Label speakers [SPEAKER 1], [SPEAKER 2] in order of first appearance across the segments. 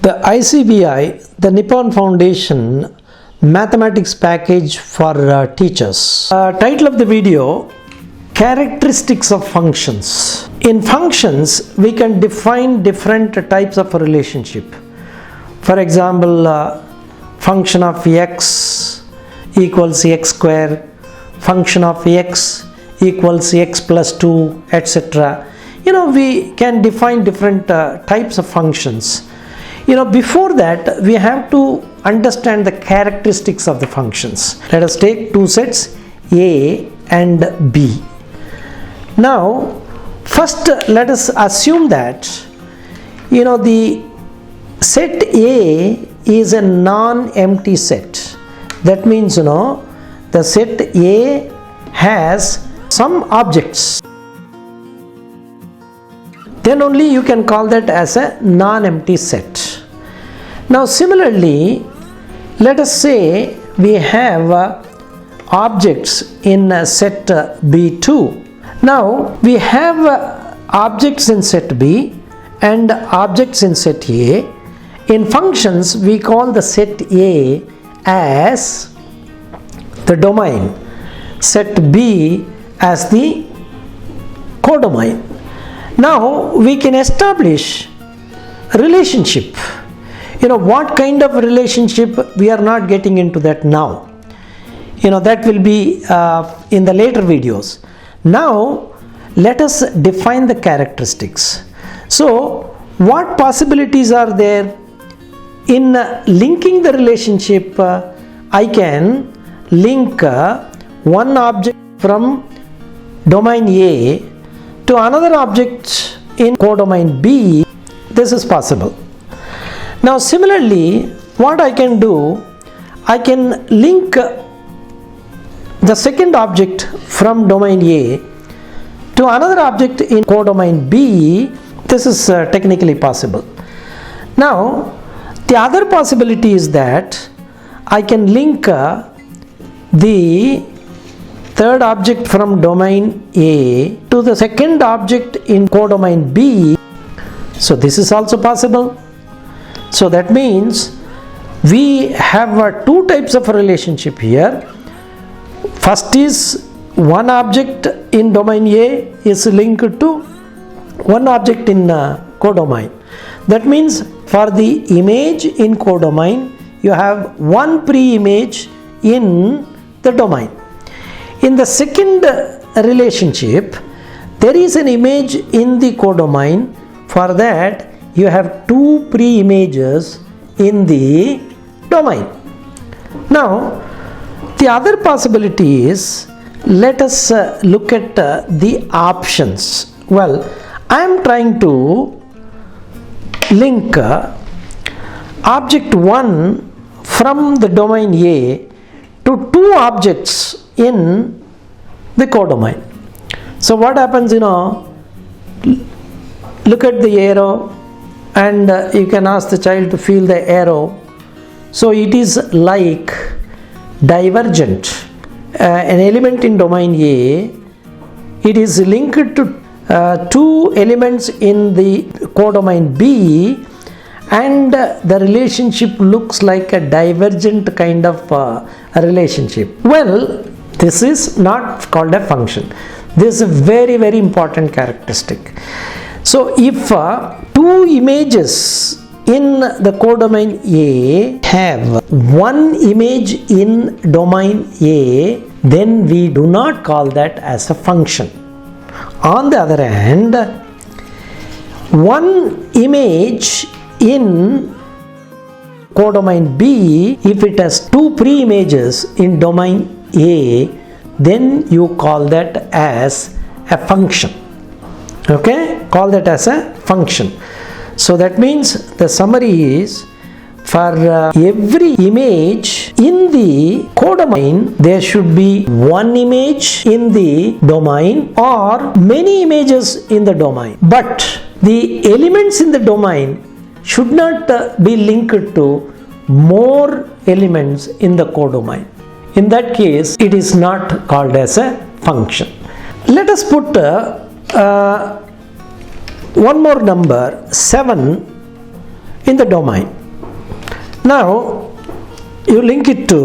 [SPEAKER 1] The ICEVI, the Nippon Foundation Mathematics Package for Teachers. Title of the video: Characteristics of Functions. In functions, we can define different types of a relationship. For example, function of x equals x square, function of x equals x plus 2, etc. We can define different types of functions. Before that, we have to understand the characteristics of the functions. Let us take two sets, A and B. Now, first let us assume that the set A is a non-empty set. That means the set A has some objects. Then only you can call that as a non-empty set. Now similarly, let us say we have objects in set B2. Now we have objects in set B and objects in set A. In functions, we call the set A as the domain, set B as the codomain. Now we can establish a relationship. What kind of relationship, we are not getting into that now. That will be in the later videos. Now let us define the characteristics. So what possibilities are there? In linking the relationship, I can link one object from domain A to another object in codomain B. This is possible. Now similarly, what I can do, I can link the second object from domain A to another object in codomain B. This is technically possible. Now the other possibility is that I can link the third object from domain A to the second object in codomain B. So this is also possible. So that means we have two types of a relationship here. First is one object in domain A is linked to one object in codomain. That means for the image in codomain, you have one pre-image in the domain. In the second relationship, there is an image in the codomain. For that, you have two pre-images in the domain. Now, the other possibility is, let us look at the options. Well, I am trying to link object 1 from the domain A to two objects in the codomain. So what happens, look at the arrow and you can ask the child to feel the arrow. So it is like divergent. An element in domain A, it is linked to two elements in the codomain B, and the relationship looks like a divergent kind of a relationship. Well, this is not called a function. This is a very, very important characteristic. So if two images in the codomain A have one image in domain A, then we do not call that as a function. On the other hand, one image in codomain B, if it has two pre-images in domain A, then you call that as a function. Okay, call that as a function. So that means the summary is, for every image in the codomain, there should be one image in the domain or many images in the domain. But the elements in the domain should not be linked to more elements in the codomain. In that case, it is not called as a function. Let us put one more number, 7, in the domain. Now you link it to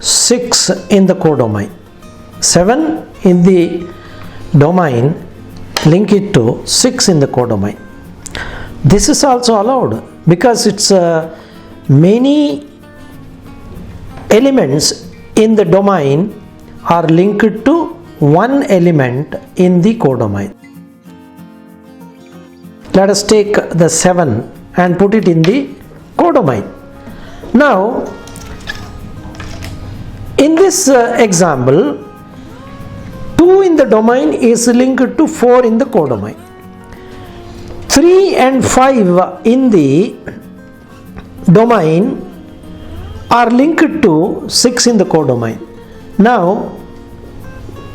[SPEAKER 1] 6 in the codomain. 7 in the domain, link it to 6 in the codomain. This is also allowed because it's many elements in the domain are linked to one element in the codomain. Let us take the 7 and put it in the codomain. Now, in this example, 2 in the domain is linked to 4 in the codomain. 3 and 5 in the domain are linked to 6 in the codomain. Now,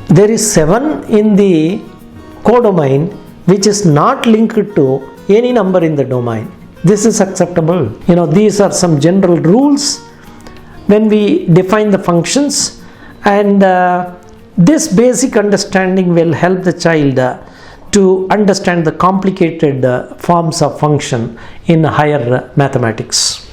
[SPEAKER 1] there is 7 in the codomain which is not linked to any number in the domain. This is acceptable. These are some general rules when we define the functions, and this basic understanding will help the child to understand the complicated forms of function in higher mathematics.